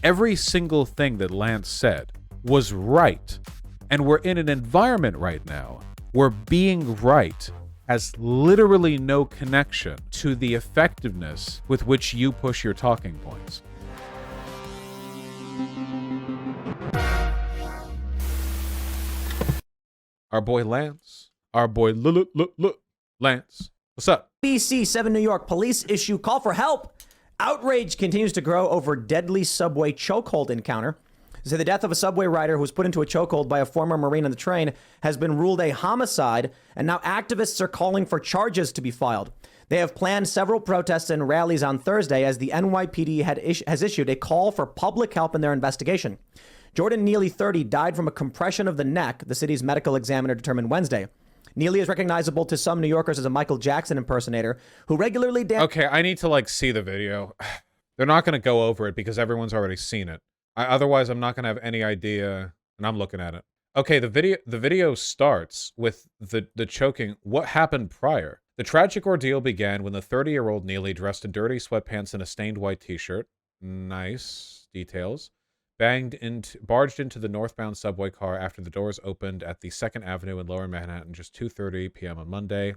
Every single thing that Lance said was right. And we're in an environment right now where being right has literally no connection to the effectiveness with which you push your talking points. Our boy Lance. Our boy Lance. What's up? BC 7 New York police issue call for help. Outrage continues to grow over deadly subway chokehold encounter. So the death of a subway rider who was put into a chokehold by a former Marine on the train has been ruled a homicide, and now activists are calling for charges to be filed. They have planned several protests and rallies on Thursday as the NYPD has issued a call for public help in their investigation. Jordan Neely, 30, died from a compression of the neck, the city's medical examiner determined Wednesday. Neely is recognizable to some New Yorkers as a Michael Jackson impersonator who regularly Okay, I need to see the video. They're not going to go over it because everyone's already seen it. Otherwise, I'm not going to have any idea, and I'm looking at it. Okay, the video starts with the choking. What happened prior? The tragic ordeal began when the 30-year-old Neely, dressed in dirty sweatpants and a stained white t-shirt, nice details, barged into the northbound subway car after the doors opened at the 2nd Avenue in Lower Manhattan just 2:30 p.m. on Monday.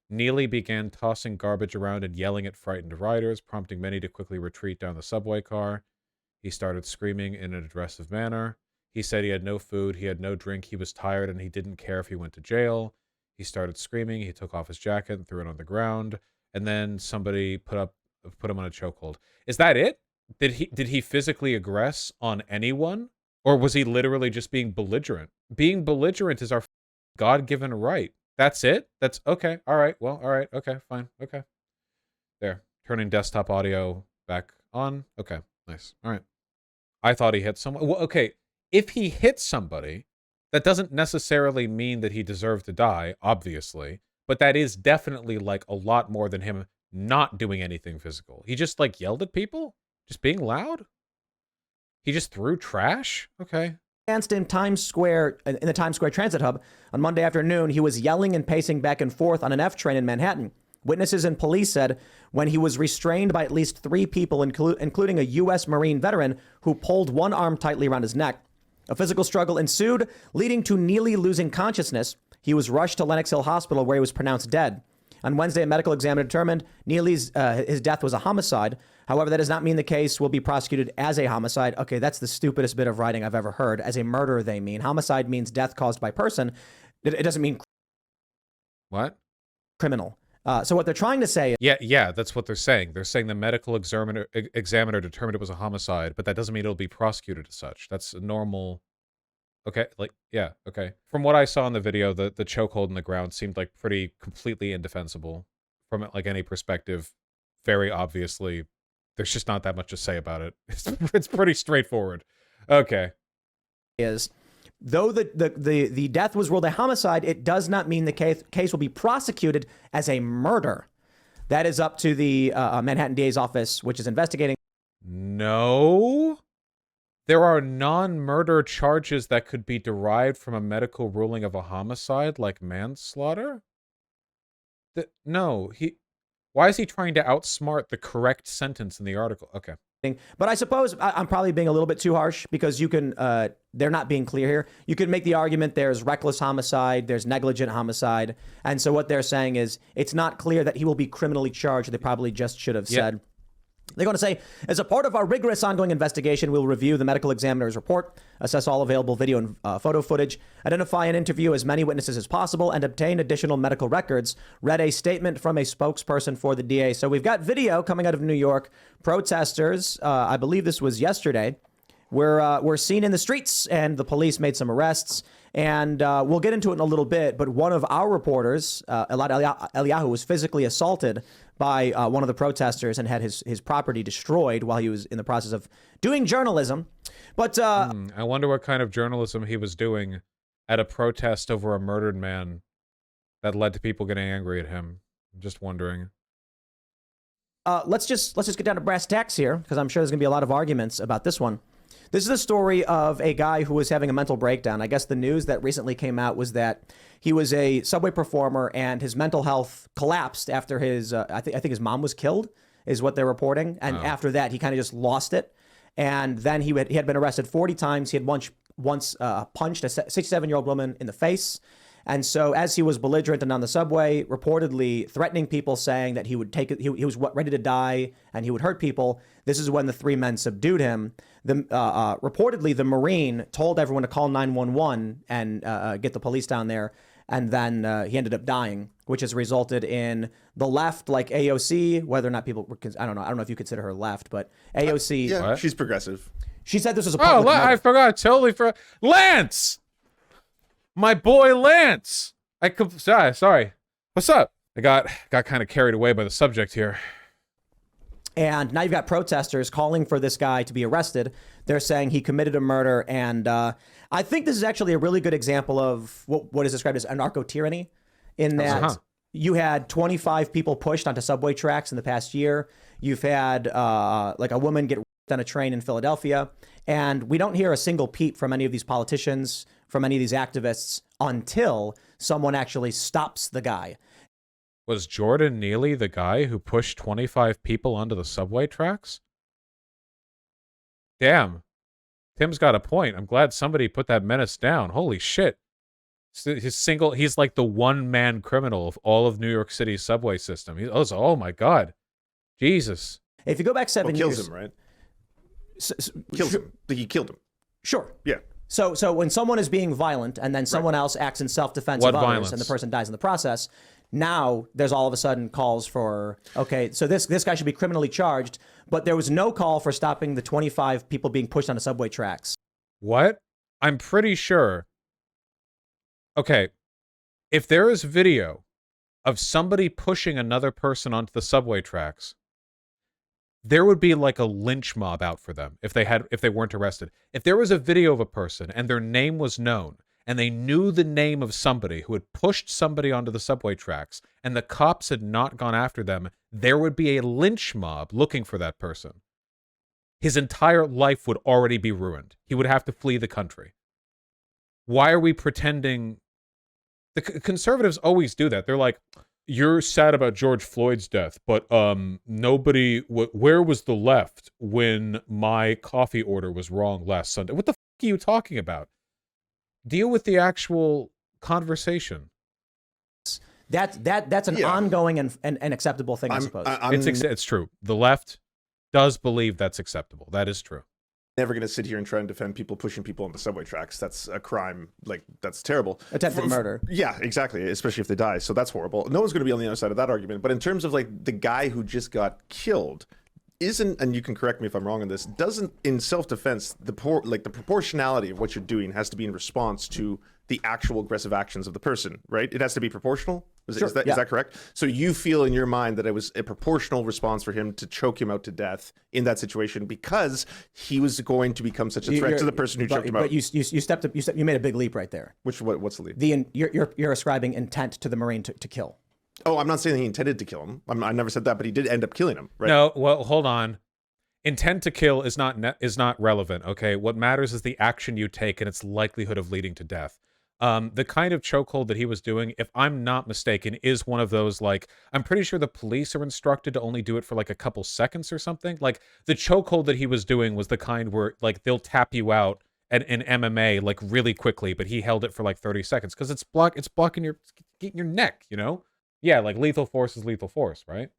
Neely began tossing garbage around and yelling at frightened riders, prompting many to quickly retreat down the subway car. He started screaming in an aggressive manner. He said he had no food, he had no drink, he was tired, and he didn't care if he went to jail. He started screaming, he took off his jacket and threw it on the ground, and then somebody put him on a chokehold. Is that it? Did he physically aggress on anyone? Or was he literally just being belligerent? Being belligerent is our God-given right. That's it? That's okay. All right. Well, all right. Okay, fine. Okay. There. Turning desktop audio back on. Okay, nice. All right. I thought he hit someone. Well, okay. If he hit somebody, that doesn't necessarily mean that he deserved to die, obviously. But that is definitely a lot more than him not doing anything physical. He just yelled at people? Just being loud? He just threw trash? Okay. Danced in the Times Square Transit Hub on Monday afternoon. He was yelling and pacing back and forth on an F train in Manhattan. Witnesses and police said when he was restrained by at least 3 people, including a U.S. Marine veteran who pulled one arm tightly around his neck. A physical struggle ensued, leading to Neely losing consciousness. He was rushed to Lenox Hill Hospital, where he was pronounced dead. On Wednesday, a medical examiner determined Neely's his death was a homicide. However, that does not mean the case will be prosecuted as a homicide. Okay, that's the stupidest bit of writing I've ever heard. As a murder, they mean. Homicide means death caused by person. It doesn't mean what? Criminal. So what they're trying to say... Yeah, that's what they're saying. They're saying the medical examiner determined it was a homicide, but that doesn't mean it'll be prosecuted as such. That's a normal... Okay, yeah, okay. From what I saw in the video, the chokehold in the ground seemed pretty completely indefensible from any perspective. Very obviously, there's just not that much to say about it. It's pretty straightforward. Okay. Though the death was ruled a homicide, it does not mean the case will be prosecuted as a murder. That is up to the Manhattan DA's office, which is investigating. No. There are non-murder charges that could be derived from a medical ruling of a homicide, like manslaughter? No, why is he trying to outsmart the correct sentence in the article? Okay. But I suppose I'm probably being a little bit too harsh because you can, they're not being clear here. You can make the argument there's reckless homicide, there's negligent homicide. And so what they're saying is it's not clear that he will be criminally charged. They probably just should have said. They're going to say, as a part of our rigorous ongoing investigation, we'll review the medical examiner's report, assess all available video and photo footage, identify and interview as many witnesses as possible, and obtain additional medical records, read a statement from a spokesperson for the DA. So we've got video coming out of New York. Protesters, I believe this was yesterday, were seen in the streets, and the police made some arrests. And we'll get into it in a little bit, but one of our reporters, Elad Eliyahu, was physically assaulted by one of the protesters and had his property destroyed while he was in the process of doing journalism. But I wonder what kind of journalism he was doing at a protest over a murdered man that led to people getting angry at him. I'm just wondering. Let's just get down to brass tacks here, because I'm sure there's gonna be a lot of arguments about this one. This is the story of a guy who was having a mental breakdown. I guess the news that recently came out was that he was a subway performer and his mental health collapsed after his, I think his mom was killed, is what they're reporting. And after that, he kind of just lost it. And then he had been arrested 40 times. He had once punched a 67-year-old woman in the face. And so as he was belligerent and on the subway, reportedly threatening people, saying that he would take it, he was ready to die and he would hurt people. This is when the three men subdued him. Reportedly, the Marine told everyone to call 911 and get the police down there. And then he ended up dying, which has resulted in the left, like AOC, whether or not people were, I don't know if you consider her left, but AOC. Yeah, she's progressive. She said this was a public murder. I forgot. Totally forgot. Lance! My boy Lance! Sorry. What's up? I got kind of carried away by the subject here. And now you've got protesters calling for this guy to be arrested. They're saying he committed a murder. And I think this is actually a really good example of what is described as anarcho-tyranny, in that you had 25 people pushed onto subway tracks in the past year. You've had like a woman get on a train in Philadelphia. And we don't hear a single peep from any of these politicians, from any of these activists, until someone actually stops the guy. Was Jordan Neely the guy who pushed 25 people onto the subway tracks? Damn. Tim's got a point. I'm glad somebody put that menace down. Holy shit. He's like the one-man criminal of all of New York City's subway system. Oh my God. Jesus. If you go back 7 years... Kills him, right? Kills him. He killed him. Sure. Yeah. So when someone is being violent and then someone else acts in self-defense of others and the person dies in the process, now there's all of a sudden calls for, okay, so this guy should be criminally charged, but there was no call for stopping the 25 people being pushed on the subway tracks. What? I'm pretty sure. Okay, if there is video of somebody pushing another person onto the subway tracks, there would be like a lynch mob out for them if they weren't arrested. If there was a video of a person and their name was known and they knew the name of somebody who had pushed somebody onto the subway tracks and the cops had not gone after them, there would be a lynch mob looking for that person. His entire life would already be ruined. He would have to flee the country. Why are we pretending? The conservatives always do that. They're like, you're sad about George Floyd's death, but where was the left when my coffee order was wrong last Sunday? What the fuck are you talking about? Deal with the actual conversation. That's an ongoing and acceptable thing, I suppose. It's true. The left does believe that's acceptable. That is true. Never going to sit here and try and defend people pushing people on the subway tracks. That's a crime. Like, that's terrible. Attempted murder. Yeah, exactly. Especially if they die. So that's horrible. No one's going to be on the other side of that argument. But in terms of like the guy who just got killed, isn't, and you can correct me if I'm wrong on this, doesn't, in self-defense, the proportionality of what you're doing has to be in response to the actual aggressive actions of the person, right? It has to be proportional. Is that correct? So you feel in your mind that it was a proportional response for him to choke him out to death in that situation because he was going to become such a threat to the person who choked him out. But you made a big leap right there. What's the leap? You're ascribing intent to the Marine to kill. Oh, I'm not saying he intended to kill him. I never said that, but he did end up killing him, right? No, well, hold on. Intent to kill is not relevant, okay? What matters is the action you take and its likelihood of leading to death. The kind of chokehold that he was doing, if I'm not mistaken, is one of those, like, I'm pretty sure the police are instructed to only do it for like a couple seconds or something. Like, the chokehold that he was doing was the kind where, like, they'll tap you out in MMA, like, really quickly, but he held it for like 30 seconds because it's blocking your neck, you know? Yeah, like, lethal force is lethal force, right?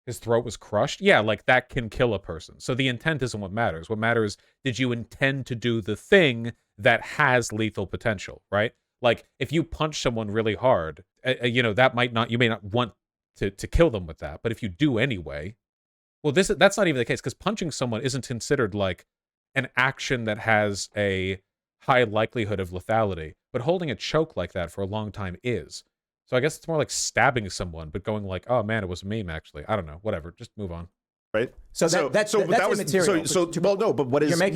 His throat was crushed. Yeah, like, that can kill a person. So the intent isn't what matters. What matters, did you intend to do the thing that has lethal potential, right? Like, if you punch someone really hard, that you may not want to kill them with that. But if you do anyway, well, that's not even the case, because punching someone isn't considered like an action that has a high likelihood of lethality. But holding a choke like that for a long time is. So I guess it's more like stabbing someone, but going like, oh man, it was a meme actually. I don't know. Whatever. Just move on. Right. That's immaterial.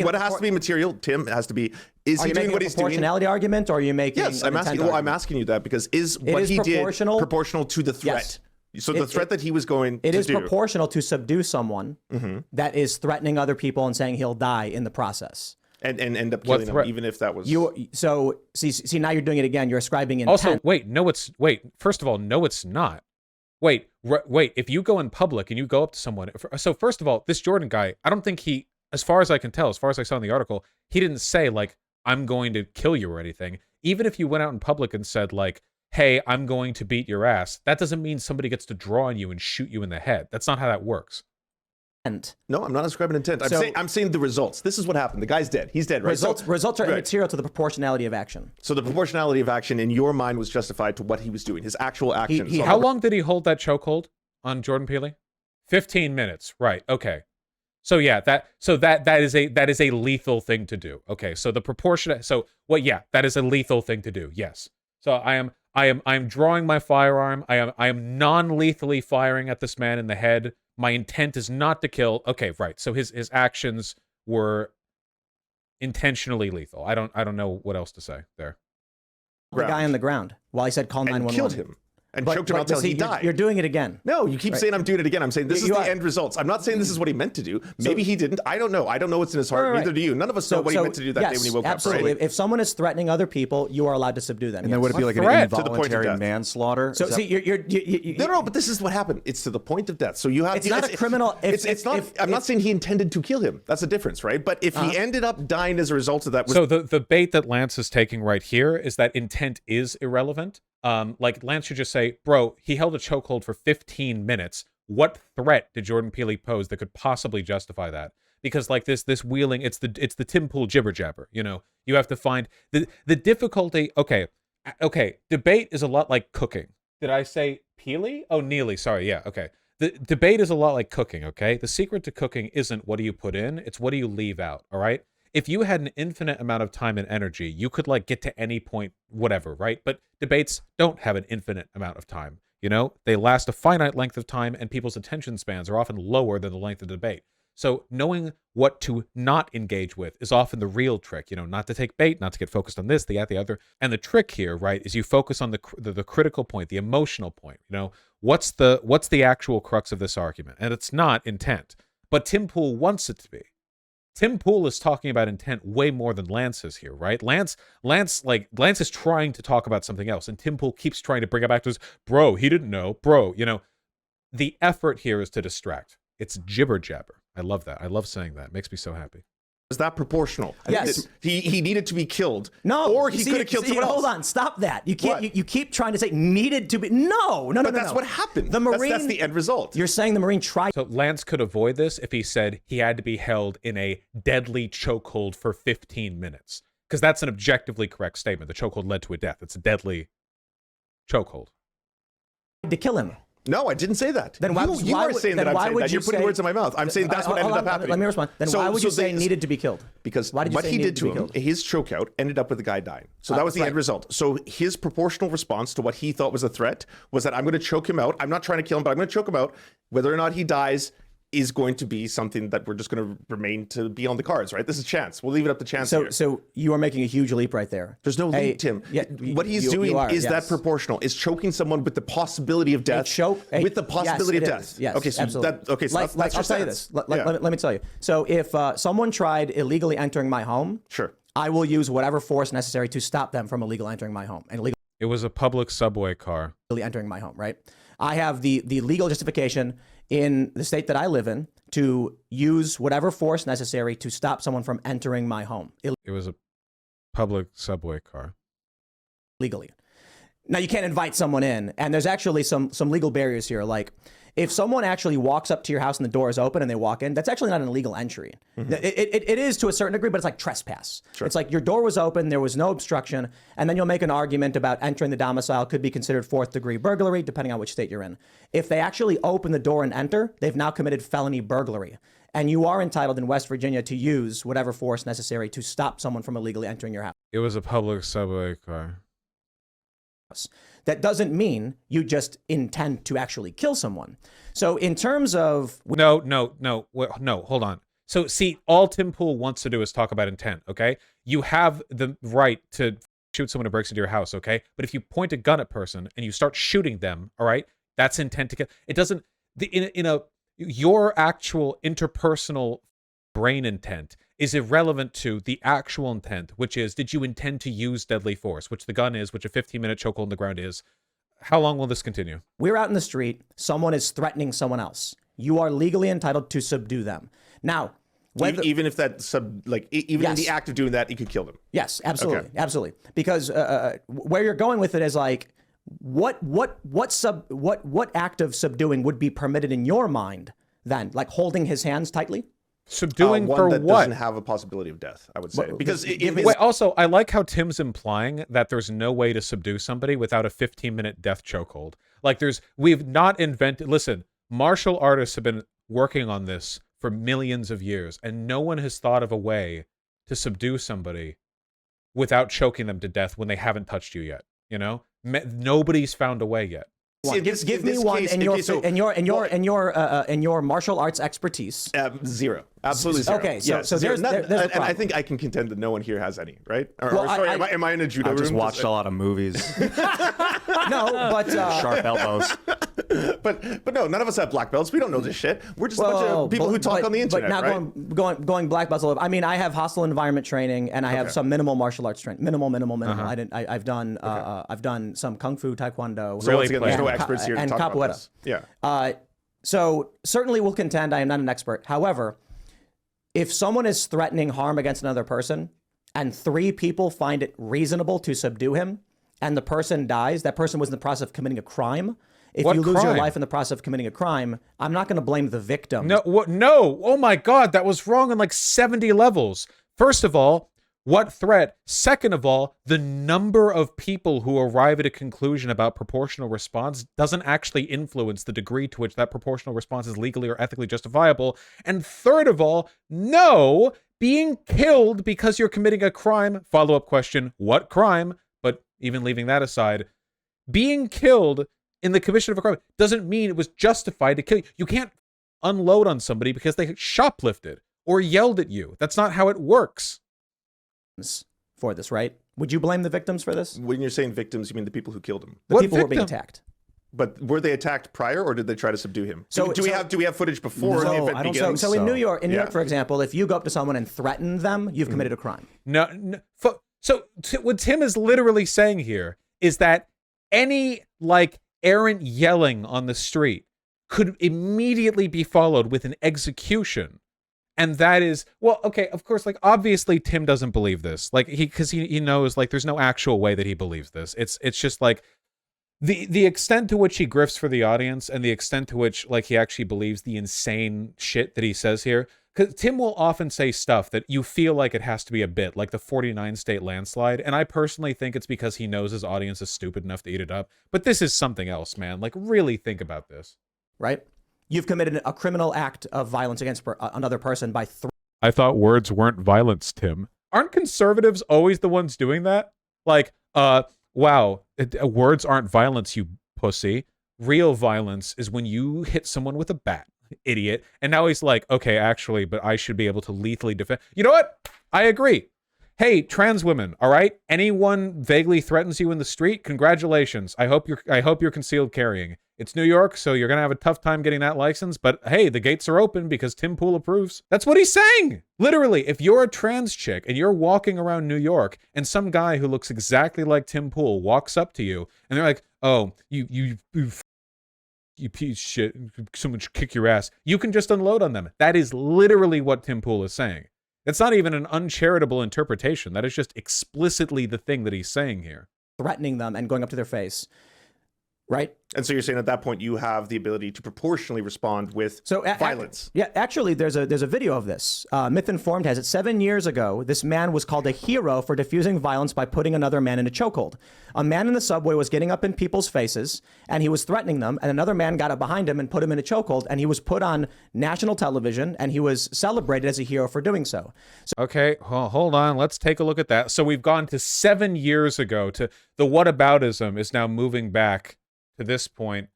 What has to be material, Tim, has to be, is he doing what he's doing? Are you making a proportionality argument, or are you making I'm asking you that because what he did proportional to the threat? Yes. So the threat that he was going to do. It is proportional to subdue someone that is threatening other people and saying he'll die in the process. And end up killing him, even if that was... See, now you're doing it again. You're ascribing intent. Also, first of all, no, it's not. Wait, if you go in public and you go up to someone... So first of all, this Jordan guy, I don't think he as far as I can tell, as far as I saw in the article, he didn't say like, I'm going to kill you or anything. Even if you went out in public and said like, hey, I'm going to beat your ass, that doesn't mean somebody gets to draw on you and shoot you in the head. That's not how that works. No, I'm not ascribing intent. I'm saying the results. This is what happened. The guy's dead. He's dead, right? Results are immaterial to the proportionality of action. So the proportionality of action in your mind was justified to what he was doing, his actual actions. How long did he hold that chokehold on Jordan Peele? 15 minutes. Right. Okay. So yeah, that is a lethal thing to do. Okay. So the proportionate. So well, yeah, that is a lethal thing to do. Yes. So I am drawing my firearm. I am non-lethally firing at this man in the head. My intent is not to kill. Okay, right. So his actions were intentionally lethal. I don't know what else to say there. The guy on the ground while he said call 911. Killed him. And choked him until he died. You're doing it again. No, you keep saying I'm doing it again. I'm saying this is the end results. I'm not saying this is what he meant to do. Maybe he didn't. I don't know. I don't know what's in his heart. Neither do you. None of us know what he meant to do that day when he woke up. Right? If someone is threatening other people, you are allowed to subdue them. And then would it be like an involuntary manslaughter? So see, no. But this is what happened. It's to the point of death. So you have. It's not a criminal. It's not. I'm not saying he intended to kill him. That's the difference, right? But if he ended up dying as a result of that, so the bait that Lance is taking right here is that intent is irrelevant. Like Lance should just say, bro, he held a chokehold for 15 minutes. What threat did Jordan Peele pose that could possibly justify that? Because like this wheeling, it's the timpool jibber jabber. You know, you have to find the difficulty. Okay, debate is a lot like cooking. Did I say Peele? Oh, Neely. Sorry. Yeah. Okay. The debate is a lot like cooking. Okay. The secret to cooking isn't what do you put in, it's what do you leave out. All right. If you had an infinite amount of time and energy, you could like get to any point, whatever, right? But debates don't have an infinite amount of time. You know, they last a finite length of time and people's attention spans are often lower than the length of the debate. So knowing what to not engage with is often the real trick, you know, not to take bait, not to get focused on this, the other. And the trick here, right, is you focus on the critical point, the emotional point, you know, what's the actual crux of this argument? And it's not intent, but Timpool wants it to be. Timpool is talking about intent way more than Lance is here, right? Lance is trying to talk about something else, and Timpool keeps trying to bring it back to his, bro, he didn't know, bro, you know. The effort here is to distract. It's jibber jabber. I love that. I love saying that. It makes me so happy. Is that proportional? Yes. He needed to be killed. No. Or he could have killed someone else. Hold on. Stop that. You can't. You keep trying to say needed to be. No. But that's what happened. The Marine. That's the end result. You're saying the Marine tried. So Lance could avoid this if he said he had to be held in a deadly chokehold for 15 minutes. Because that's an objectively correct statement. The chokehold led to a death. It's a deadly chokehold. To kill him. No, I didn't say that. Then you are saying that I'm saying that. You're putting words in my mouth. I'm saying that's what ended up happening. Let me respond. Then why would you say needed to be killed? Because what he did to him, his chokeout ended up with the guy dying. So that was the end result. So his proportional response to what he thought was a threat was that I'm going to choke him out. I'm not trying to kill him, but I'm going to choke him out. Whether or not he dies is going to be something that we're just going to remain to be on the cards, right? This is chance. We'll leave it up to chance here. So you are making a huge leap right there. There's no leap, Tim. Yeah, what he's doing is that proportional. Is choking someone with the possibility of death. With the possibility of death. Yes, okay, so absolutely. So that's I'll tell you this. Let me tell you. So if someone tried illegally entering my home, sure, I will use whatever force necessary to stop them from illegal entering my home. It was a public subway car. Entering my home, right? I have the legal justification in the state that I live in to use whatever force necessary to stop someone from entering my home. It was a public subway car. Legally. Now, you can't invite someone in, and there's actually some legal barriers here. Like, if someone actually walks up to your house and the door is open and they walk in, that's actually not an illegal entry. Mm-hmm. It is to a certain degree, but it's like trespass. Sure. It's like your door was open, there was no obstruction, and then you'll make an argument about entering the domicile could be considered fourth-degree burglary, depending on which state you're in. If they actually open the door and enter, they've now committed felony burglary. And you are entitled in West Virginia to use whatever force necessary to stop someone from illegally entering your house. It was a public subway car. That doesn't mean you just intend to actually kill someone. So in terms of... No, hold on. So see, all Timpool wants to do is talk about intent, okay? You have the right to shoot someone who breaks into your house, okay? But if you point a gun at a person and you start shooting them, all right, that's intent to kill. It doesn't... Your actual interpersonal brain intent is irrelevant to the actual intent, which is, did you intend to use deadly force, which the gun is, which a 15-minute chokehold on the ground is. How long will this continue? We're out in the street. Someone is threatening someone else. You are legally entitled to subdue them. Now, Even if that even in the act of doing that, he could kill them. Yes, absolutely, absolutely. Because where you're going with it is like, what act of subduing would be permitted in your mind then? Like holding his hands tightly? Subduing one for that what? doesn't have a possibility of death, I would say. Because wait, also, I like how Tim's implying that there's no way to subdue somebody without a 15-minute death chokehold. Like we've not invented, listen, martial artists have been working on this for millions of years, and no one has thought of a way to subdue somebody without choking them to death when they haven't touched you yet. You know, nobody's found a way yet. Give me one in your martial arts expertise. Zero, absolutely zero. Okay, so there's a problem. And I think I can contend that no one here has any, right? Am I in a judo room? I've just watched a lot of movies. No, but sharp elbows. But no, none of us have black belts. We don't know this shit. We're just a bunch of people who talk on the internet, but now right? going black belts. I mean, I have hostile environment training, and I have some minimal martial arts training. Minimal. I've done some kung fu, taekwondo. So once again, there's no experts here to talk capoeira. about this. Yeah. So certainly will contend I am not an expert. However, if someone is threatening harm against another person, and 3 people find it reasonable to subdue him, and the person dies, that person was in the process of committing a crime. If you lose your life in the process of committing a crime, I'm not going to blame the victim. No, no. Oh my God, that was wrong on like 70 levels. First of all, what threat? Second of all, the number of people who arrive at a conclusion about proportional response doesn't actually influence the degree to which that proportional response is legally or ethically justifiable. And third of all, no, being killed because you're committing a crime. Follow-up question, what crime? But even leaving that aside, being killed in the commission of a crime doesn't mean it was justified to kill you. You can't unload on somebody because they shoplifted or yelled at you. That's not how it works. For this, right? Would you blame the victims for this? When you're saying victims, you mean the people who killed him? The people who were being attacked. But were they attacked prior, or did they try to subdue him? So do we have footage before the event begins? So in New York, for example, if you go up to someone and threaten them, you've committed a crime. No. What Tim is literally saying here is that any errant yelling on the street could immediately be followed with an execution. And that is, well, okay, of course, obviously Tim doesn't believe this. Because he knows, there's no actual way that he believes this. It's just, the extent to which he grifts for the audience and the extent to which, he actually believes the insane shit that he says here. Because Tim will often say stuff that you feel like it has to be a bit, like the 49-state landslide. And I personally think it's because he knows his audience is stupid enough to eat it up. But this is something else, man. Really think about this. Right? You've committed a criminal act of violence against another person by I thought words weren't violence, Tim. Aren't conservatives always the ones doing that? Wow, words aren't violence, you pussy. Real violence is when you hit someone with a bat, idiot. And now he's like, okay, actually, but I should be able to lethally defend. You know what? I agree. Hey, trans women, all right? Anyone vaguely threatens you in the street, congratulations. I hope you're concealed carrying. It's New York, so you're going to have a tough time getting that license, but hey, the gates are open because timpool approves. That's what he's saying. Literally, if you're a trans chick and you're walking around New York and some guy who looks exactly like Timpool walks up to you and they're like, oh, you piece of shit, someone should kick your ass, you can just unload on them. That is literally what Timpool is saying. It's not even an uncharitable interpretation. That is just explicitly the thing that he's saying here. Threatening them and going up to their face, right? And so you're saying at that point you have the ability to proportionally respond with violence. Yeah, actually, there's a video of this. Myth Informed has it. 7 years ago, this man was called a hero for diffusing violence by putting another man in a chokehold. A man in the subway was getting up in people's faces, and he was threatening them, and another man got up behind him and put him in a chokehold, and he was put on national television, and he was celebrated as a hero for doing so. Okay, hold on. Let's take a look at that. So we've gone to 7 years ago. To the whataboutism is now moving back to this point.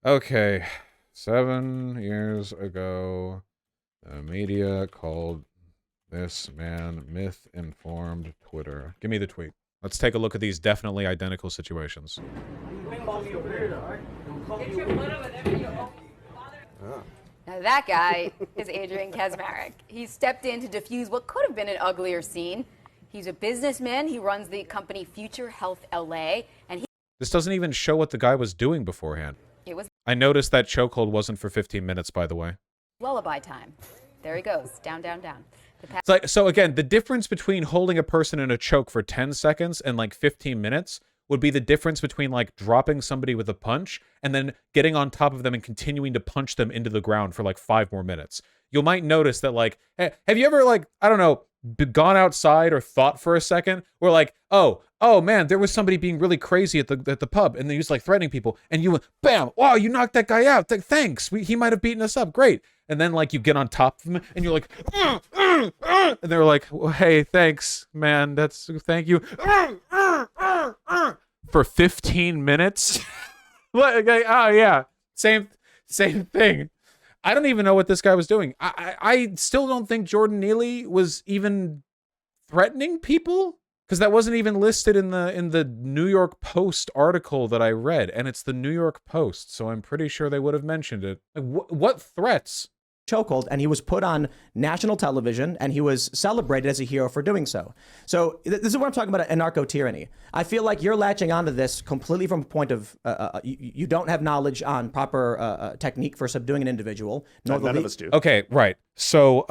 Okay, 7 years ago, the media called this man myth-informed Twitter. Give me the tweet. Let's take a look at these definitely identical situations. Now that guy is Adrian Kazmarek. He stepped in to defuse what could have been an uglier scene. He's a businessman. He runs the company Future Health LA, and this doesn't even show what the guy was doing beforehand. It was. I noticed that chokehold wasn't for 15 minutes, by the way. Lullaby time. There he goes. Down, down, down. It's like, so again, the difference between holding a person in a choke for 10 seconds and like 15 minutes would be the difference between like dropping somebody with a punch and then getting on top of them and continuing to punch them into the ground for like 5 more minutes. You might notice that, like, hey, have you ever, like, I don't know, gone outside or thought for a second where like, oh man, there was somebody being really crazy at the pub, and they was like threatening people, and you went, bam, wow, you knocked that guy out. Thanks. He might have beaten us up. Great. And then like you get on top of him and you're like, and they're like, well, hey, thanks, man. Thank you. For 15 minutes. Like, oh yeah, same thing. I don't even know what this guy was doing. I still don't think Jordan Neely was even threatening people, because that wasn't even listed in the New York Post article that I read, and it's the New York Post, so I'm pretty sure they would have mentioned it. Like, what threats? Chokehold, and he was put on national television, and he was celebrated as a hero for doing so. So this is what I'm talking about, a narco-tyranny. I feel like you're latching onto this completely from a point of you don't have knowledge on proper technique for subduing an individual. None of us do. Okay, right. So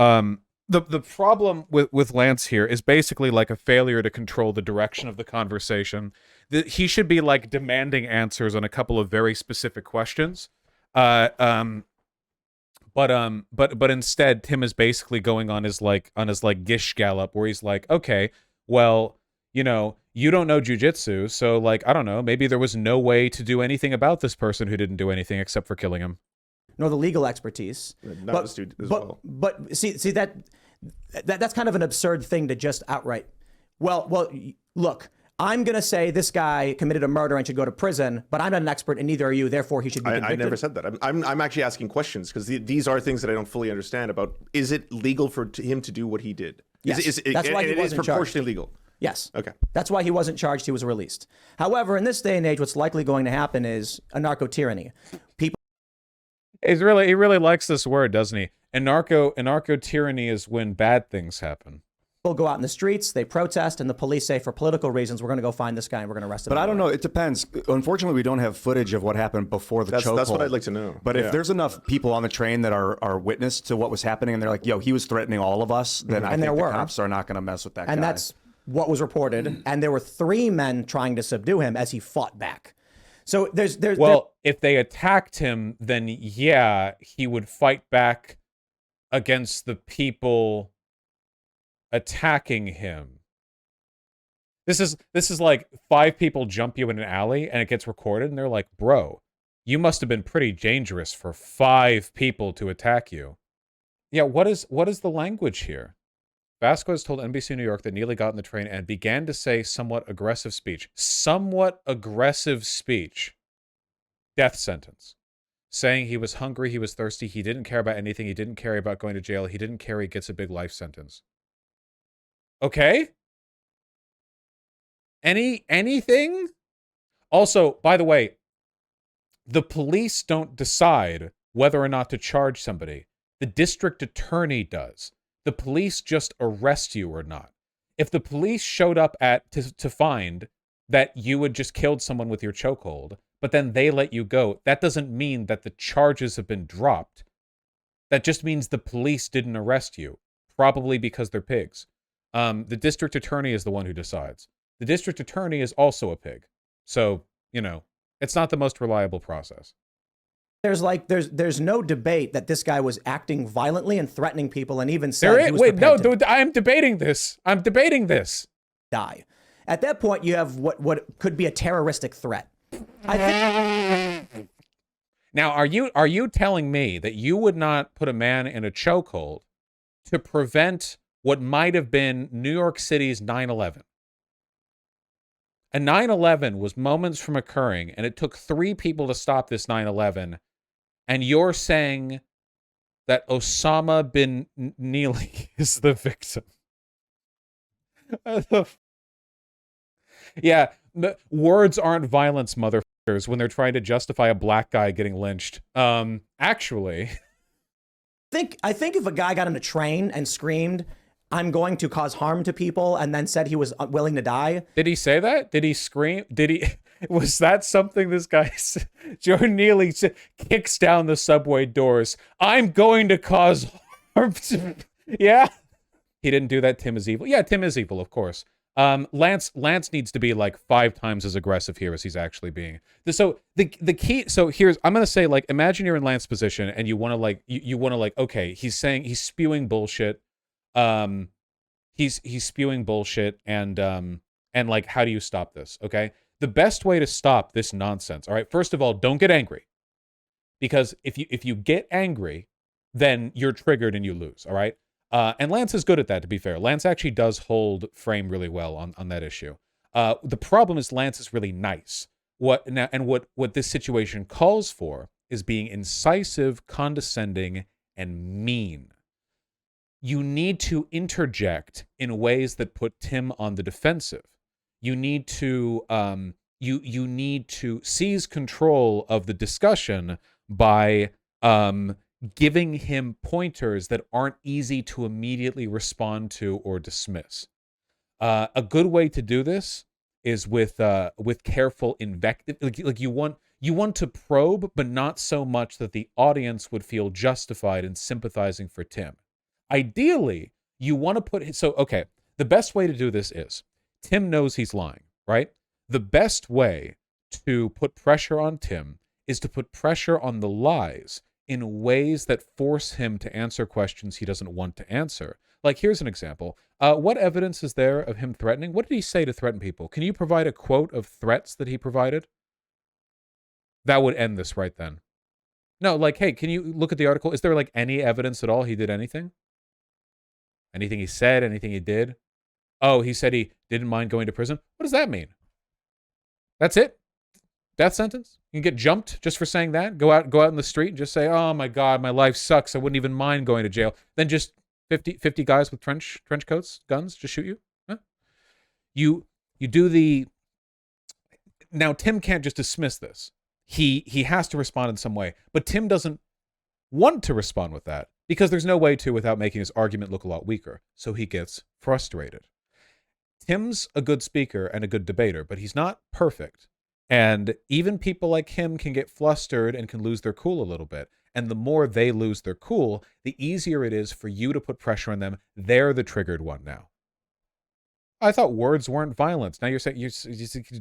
the problem with Lance here is basically like a failure to control the direction of the conversation. He should be like demanding answers on a couple of very specific questions. But instead, Tim is basically going on his Gish Gallop, where he's like, okay, well, you know, you don't know jujitsu, so like, I don't know, maybe there was no way to do anything about this person who didn't do anything except for killing him. Nor the legal expertise. Not this dude as well. But see that's kind of an absurd thing to just outright. Well, look. I'm going to say this guy committed a murder and should go to prison, but I'm not an expert and neither are you, therefore he should be convicted. I never said that. I'm actually asking questions because these are things that I don't fully understand about. Is it legal for him to do what he did? Yes. That's why he wasn't proportionally legal. Yes. Okay. That's why he wasn't charged. He was released. However, in this day and age, what's likely going to happen is a narco-tyranny. People. He really likes this word, doesn't he? Anarcho-tyranny is when bad things happen. People go out in the streets, they protest, and the police say, for political reasons, we're going to go find this guy and we're going to arrest him. But I don't know. It depends. Unfortunately, we don't have footage of what happened before the chokehold. That's what I'd like to know. But if there's enough people on the train that are witness to what was happening, and they're like, yo, he was threatening all of us, then I think the cops are not going to mess with that guy. And that's what was reported. And there were 3 men trying to subdue him as he fought back. So if they attacked him, then yeah, he would fight back against the people attacking him. This is like 5 people jump you in an alley and it gets recorded and they're like, bro, you must have been pretty dangerous for 5 people to attack you. Yeah, what is the language here? Vasquez told NBC New York that Neely got in the train and began to say somewhat aggressive speech. Somewhat aggressive speech. Death sentence. Saying he was hungry, he was thirsty, he didn't care about anything, he didn't care about going to jail, he didn't care he gets a big life sentence. Okay? Anything? Also, by the way, the police don't decide whether or not to charge somebody. The district attorney does. The police just arrest you or not. If the police showed up to find that you had just killed someone with your chokehold, but then they let you go, that doesn't mean that the charges have been dropped. That just means the police didn't arrest you, probably because they're pigs. The district attorney is the one who decides. The district attorney is also a pig. So, you know, it's not the most reliable process. There's no debate that this guy was acting violently and threatening people and even said he was prepared to dude, I'm debating this. Die. At that point, you have what could be a terroristic threat. Now, are you telling me that you would not put a man in a chokehold to prevent what might have been New York City's 9/11? A 9/11 was moments from occurring, and it took 3 people to stop this 9/11, and you're saying that Osama bin Neely is the victim. Yeah, words aren't violence, motherfuckers, when they're trying to justify a black guy getting lynched. Actually. I think if a guy got on a train and screamed, I'm going to cause harm to people, and then said he was willing to die. Did he say that? Did he scream? Was that something this guy said? Joe Neely kicks down the subway doors. I'm going to cause Yeah. He didn't do that. Tim is evil. Yeah, Tim is evil, of course. Lance needs to be like 5 times as aggressive here as he's actually being. So the key. So here's, I'm gonna say, like, imagine you're in Lance's position and you want to like you want to like, okay, he's spewing bullshit. He's spewing bullshit, and like, how do you stop this? Okay, the best way to stop this nonsense. All right, first of all, don't get angry, because if you get angry, then you're triggered and you lose. All right. And Lance is good at that, to be fair. Lance actually does hold frame really well on that issue. The problem is Lance is really nice. What this situation calls for is being incisive, condescending, and mean. You need to interject in ways that put Tim on the defensive. You need to you need to seize control of the discussion by giving him pointers that aren't easy to immediately respond to or dismiss. A good way to do this is with careful invective. Like you want to probe, but not so much that the audience would feel justified in sympathizing for Tim. Ideally, you want to put, so okay, the best way to do this is, Tim knows he's lying, right? The best way to put pressure on Tim is to put pressure on the lies in ways that force him to answer questions he doesn't want to answer. Like, here's an example. What evidence is there of him threatening? What did he say to threaten people? Can you provide a quote of threats that he provided? That would end this right then. No, like, hey, can you look at the article? Is there like any evidence at all he did anything? Anything he said, anything he did? Oh, he said he didn't mind going to prison. What does that mean? That's it? Death sentence? You can get jumped just for saying that? Go out in the street and just say, oh my God, my life sucks. I wouldn't even mind going to jail. Then just 50 guys with trench coats, guns, just shoot you? Huh? You do the... Now, Tim can't just dismiss this. He has to respond in some way. But Tim doesn't want to respond with that, because there's no way to without making his argument look a lot weaker. So he gets frustrated. Tim's a good speaker and a good debater, but he's not perfect. And even people like him can get flustered and can lose their cool a little bit. And the more they lose their cool, the easier it is for you to put pressure on them. They're the triggered one now. I thought words weren't violence. Now you're saying you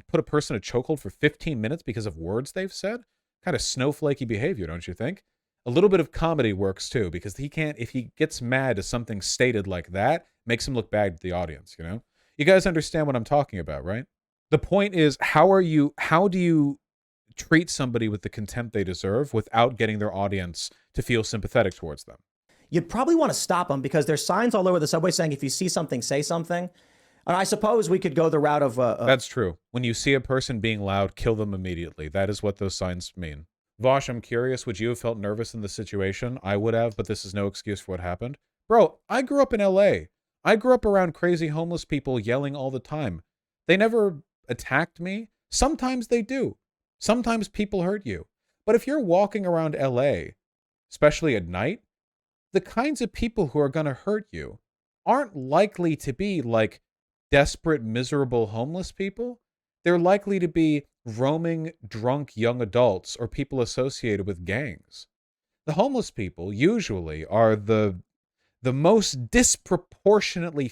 put a person in a chokehold for 15 minutes because of words they've said? Kind of snowflakey behavior, don't you think? A little bit of comedy works too, because if he gets mad at something stated like that, makes him look bad to the audience, you know? You guys understand what I'm talking about, right? The point is, how do you treat somebody with the contempt they deserve without getting their audience to feel sympathetic towards them? You'd probably want to stop them, because there's signs all over the subway saying, if you see something, say something. And I suppose we could go the route of... That's true. When you see a person being loud, kill them immediately. That is what those signs mean. Vosh, I'm curious, would you have felt nervous in this situation? I would have, but this is no excuse for what happened. Bro, I grew up in LA. I grew up around crazy homeless people yelling all the time. They never attacked me. Sometimes they do. Sometimes people hurt you. But if you're walking around LA, especially at night, the kinds of people who are going to hurt you aren't likely to be like desperate, miserable homeless people. They're likely to be roaming, drunk young adults or people associated with gangs. The homeless people usually are the most disproportionately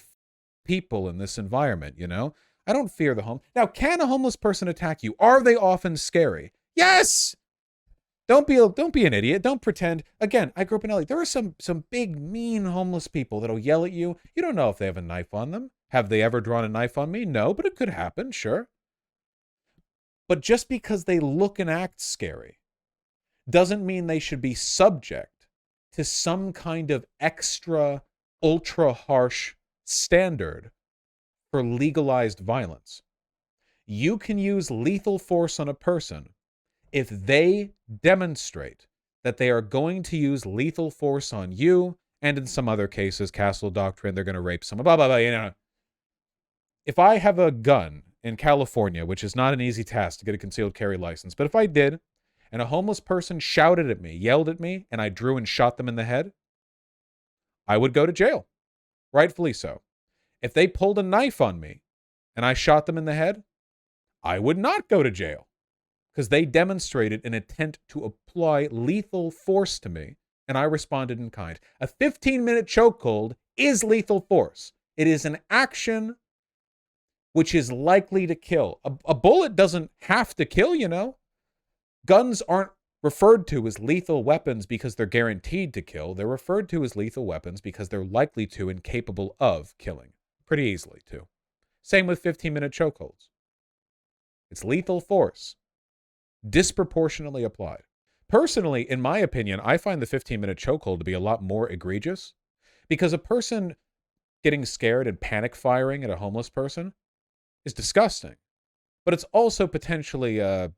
people in this environment, you know? I don't fear the home. Now, can a homeless person attack you? Are they often scary? Yes! Don't be an idiot. Don't pretend. Again, I grew up in LA. There are some big, mean homeless people that'll yell at you. You don't know if they have a knife on them. Have they ever drawn a knife on me? No, but it could happen, sure. But just because they look and act scary doesn't mean they should be subject to some kind of extra, ultra harsh standard for legalized violence. You can use lethal force on a person if they demonstrate that they are going to use lethal force on you, and in some other cases, Castle Doctrine, they're going to rape someone, blah, blah, blah, you know. If I have a gun in California, which is not an easy task to get a concealed carry license, but if I did, and a homeless person shouted at me, yelled at me, and I drew and shot them in the head, I would go to jail. Rightfully so. If they pulled a knife on me and I shot them in the head, I would not go to jail, because they demonstrated an intent to apply lethal force to me And I responded in kind. A 15-minute chokehold is lethal force. It is an action which is likely to kill. A bullet doesn't have to kill, you know. Guns aren't referred to as lethal weapons because they're guaranteed to kill. They're referred to as lethal weapons because they're likely to and capable of killing. Pretty easily, too. Same with 15-minute chokeholds. It's lethal force, disproportionately applied. Personally, in my opinion, I find the 15-minute chokehold to be a lot more egregious because a person getting scared and panic firing at a homeless person is disgusting. But it's also potentially a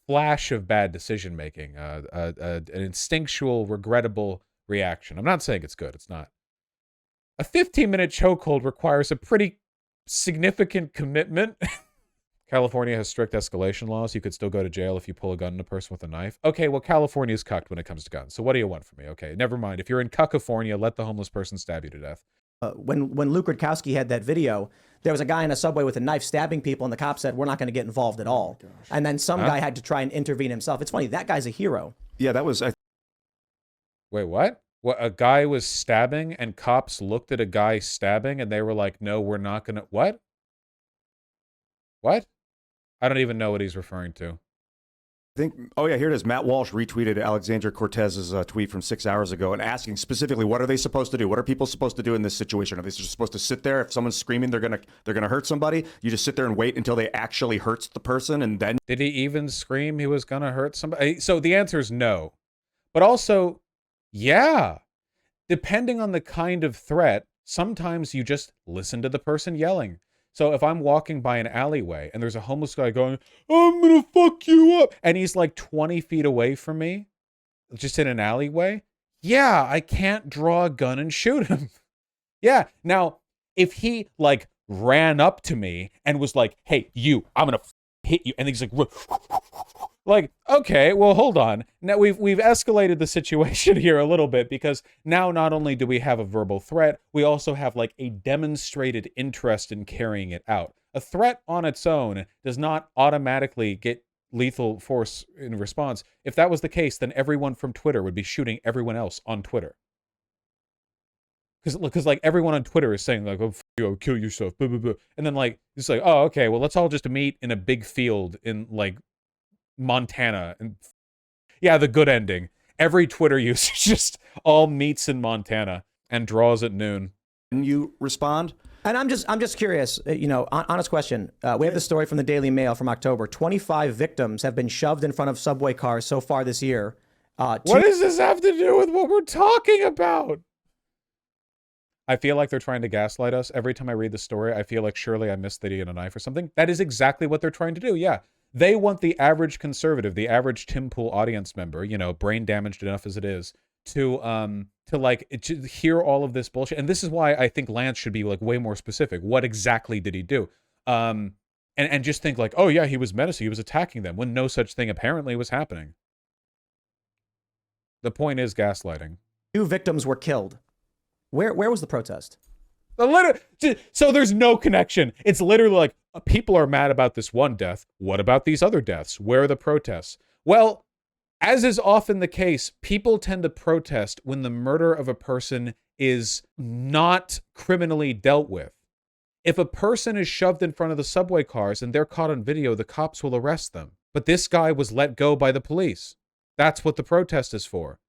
flash of bad decision-making, an instinctual, regrettable reaction. I'm not saying it's good. It's not. A 15-minute chokehold requires a pretty significant commitment. California has strict escalation laws. You could still go to jail if you pull a gun on a person with a knife. Okay, well, California's cucked when it comes to guns. So what do you want from me? Okay, never mind. If you're in Cuckifornia, let the homeless person stab you to death. When Luke Rudkowski had that video, there was a guy in a subway with a knife stabbing people, and the cop said, "We're not going to get involved at all." And then some guy had to try and intervene himself. It's funny. That guy's a hero. Yeah, that was... Wait, what? What, a guy was stabbing and cops looked at a guy stabbing and they were like, no, we're not going to... What? What? I don't even know what he's referring to. Oh yeah, here it is. Matt Walsh retweeted Alexandria Cortez's tweet from 6 hours ago and asking specifically, what are they supposed to do? What are people supposed to do in this situation? Are they just supposed to sit there? If someone's screaming, they're gonna hurt somebody. You just sit there and wait until they actually hurts the person, and then... Did he even scream he was gonna hurt somebody? So the answer is no. But also, yeah. Depending on the kind of threat, sometimes you just listen to the person yelling. So if I'm walking by an alleyway and there's a homeless guy going, I'm gonna fuck you up, and he's like 20 feet away from me, just in an alleyway, yeah, I can't draw a gun and shoot him. Yeah. Now, if he like ran up to me and was like, hey, you, I'm gonna hit you, and he's like, okay, well, hold on. Now we've escalated the situation here a little bit because now not only do we have a verbal threat, we also have like a demonstrated interest in carrying it out. A threat on its own does not automatically get lethal force in response. If that was the case, then everyone from Twitter would be shooting everyone else on Twitter. Because like everyone on Twitter is saying like, oh, you, kill yourself, blah, blah, blah. And then like, it's like, oh, okay, well, let's all just meet in a big field in like Montana. And yeah, the good ending. Every Twitter user just all meets in Montana and draws at noon. Can you respond? And I'm just curious, you know, honest question. We have the story from the Daily Mail from October. 25 victims have been shoved in front of subway cars so far this year. What does this have to do with what we're talking about? I feel like they're trying to gaslight us. Every time I read the story, I feel like surely I missed that he had a knife or something. That is exactly what they're trying to do, yeah. They want the average conservative, the average timpool audience member, you know, brain damaged enough as it is, to hear all of this bullshit. And this is why I think Lance should be like way more specific. What exactly did he do? And just think like, oh yeah, he was menacing, he was attacking them, when no such thing apparently was happening. The point is gaslighting. 2 victims were killed. Where was the protest? So there's no connection. It's literally like, people are mad about this one death. What about these other deaths? Where are the protests? Well, as is often the case, people tend to protest when the murder of a person is not criminally dealt with. If a person is shoved in front of the subway cars and they're caught on video, the cops will arrest them. But this guy was let go by the police. That's what the protest is for.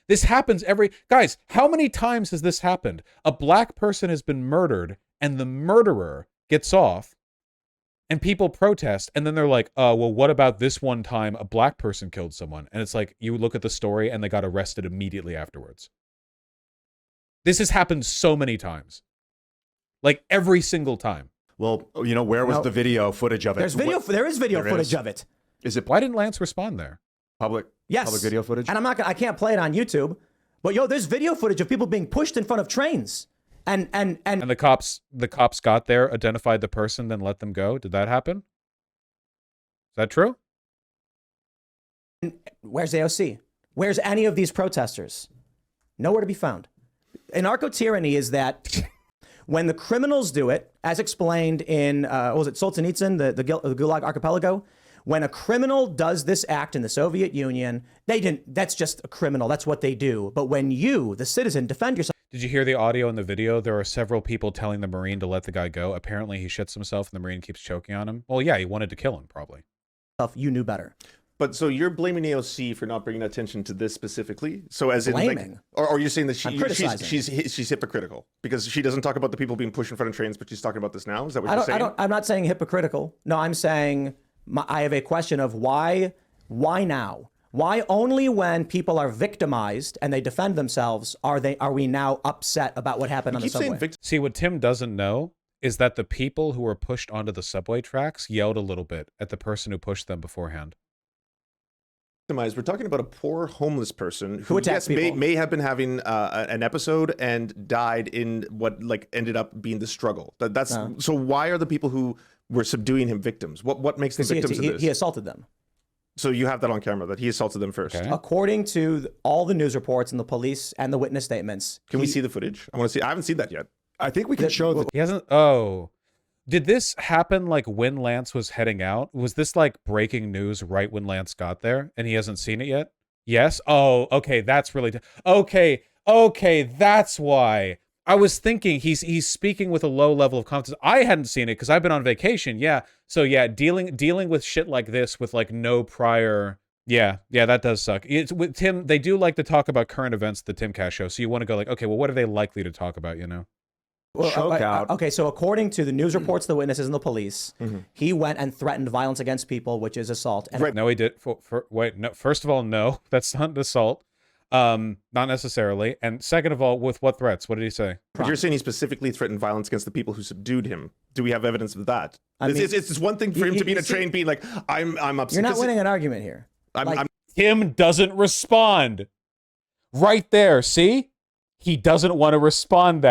This happens guys, how many times has this happened? A black person has been murdered and the murderer gets off and people protest, and then they're like, well, what about this one time a black person killed someone? And it's like, you look at the story and they got arrested immediately afterwards. This has happened so many times. Like every single time. Well, you know, where was the video footage of it? There is video footage of it. Is it Why didn't Lance respond there? Yes. Public video footage? And I can't play it on YouTube, but yo, there's video footage of people being pushed in front of trains. And the cops got there, identified the person, then let them go. Did that happen? Is that true? Where's AOC? Where's any of these protesters? Nowhere to be found. Anarcho-tyranny is that when the criminals do it, as explained in, what was it, Solzhenitsyn, the Gulag Archipelago, When a criminal does this act in the Soviet Union, they didn't. That's just a criminal. That's what they do. But when you, the citizen, defend yourself. Did you hear the audio in the video? There are several people telling the Marine to let the guy go. Apparently he shits himself and the Marine keeps choking on him. Well, yeah, he wanted to kill him, probably. You knew better. But so you're blaming AOC for not bringing attention to this specifically? So as in, Blaming? like, or you're saying that criticizing. she's hypocritical because she doesn't talk about the people being pushed in front of trains, but she's talking about this now? Is that what you're saying? I'm not saying hypocritical. No, I'm saying I have a question of why now? Why only when people are victimized and they defend themselves are we now upset about what happened on the subway? See, what Tim doesn't know is that the people who were pushed onto the subway tracks yelled a little bit at the person who pushed them beforehand. We're talking about a poor homeless person who attacks people. may have been having an episode and died in what ended up being the struggle. So why are the people who were subduing him victims? What makes them victims of this? He assaulted them. So you have that on camera that he assaulted them first. Okay. According to all the news reports and the police and the witness statements. Can we see the footage? I want to see. I haven't seen that yet. I think we can show that. He hasn't. Oh, did this happen like when Lance was heading out? Was this like breaking news right when Lance got there and he hasn't seen it yet? Yes. Oh, okay. That's really okay. That's why. I was thinking he's speaking with a low level of confidence. I hadn't seen it because I've been on vacation. Yeah. So yeah, dealing with shit like this with like no prior. Yeah, that does suck. It's with Tim. They do like to talk about current events, the timcast show. So you want to go like, okay, well, what are they likely to talk about? You know. Well, okay, so according to the news reports, the witnesses and the police, he went and threatened violence against people, which is assault. And right. No, he did. Wait, no. First of all, no, that's not assault. Not necessarily. And second of all, with what threats? What did he say? But you're saying he specifically threatened violence against the people who subdued him. Do we have evidence of that? It's one thing for him to be in a train being like, I'm upset. You're not winning an argument here. Tim doesn't respond. Right there, see? He doesn't want to respond